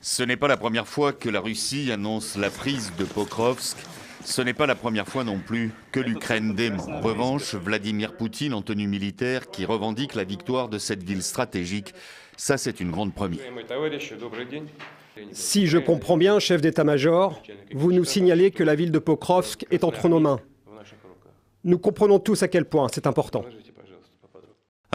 Ce n'est pas la première fois que la Russie annonce la prise de Pokrovsk. Ce n'est pas la première fois non plus que l'Ukraine dément. En revanche, Vladimir Poutine en tenue militaire qui revendique la victoire de cette ville stratégique, ça c'est une grande première. Si je comprends bien, chef d'état-major, vous nous signalez que la ville de Pokrovsk est entre nos mains. Nous comprenons tous à quel point c'est important.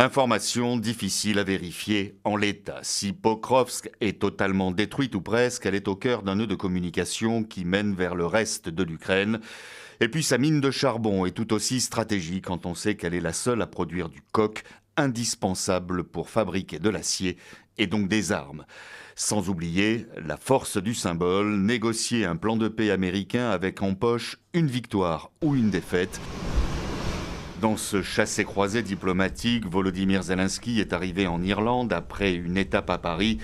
Information difficile à vérifier en l'état. Si Pokrovsk est totalement détruite ou presque, elle est au cœur d'un nœud de communication qui mène vers le reste de l'Ukraine. Et puis sa mine de charbon est tout aussi stratégique quand on sait qu'elle est la seule à produire du coke, indispensable pour fabriquer de l'acier et donc des armes. Sans oublier la force du symbole, négocier un plan de paix américain avec en poche une victoire ou une défaite. Dans ce chassé-croisé diplomatique, Volodymyr Zelensky est arrivé en Irlande après une étape à Paris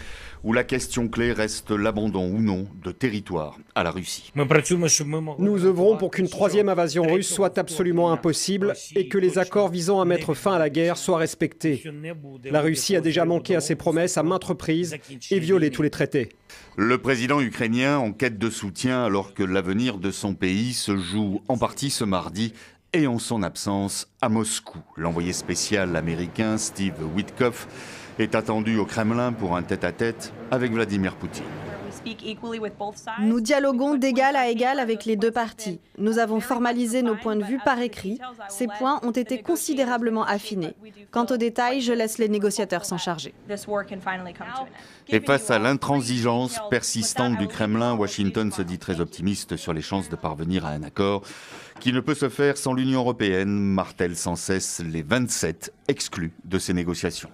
où la question clé reste l'abandon ou non de territoire à la Russie. Nous œuvrons pour qu'une troisième invasion russe soit absolument impossible et que les accords visant à mettre fin à la guerre soient respectés. La Russie a déjà manqué à ses promesses à maintes reprises et violé tous les traités. Le président ukrainien en quête de soutien alors que l'avenir de son pays se joue en partie ce mardi et en son absence à Moscou. L'envoyé spécial américain Steve Witkoff est attendu au Kremlin pour un tête-à-tête avec Vladimir Poutine. Nous dialoguons d'égal à égal avec les deux parties. Nous avons formalisé nos points de vue par écrit. Ces points ont été considérablement affinés. Quant aux détails, je laisse les négociateurs s'en charger. Et face à l'intransigeance persistante du Kremlin, Washington se dit très optimiste sur les chances de parvenir à un accord qui ne peut se faire sans l'Union européenne, martèle sans cesse les 27 exclus de ces négociations.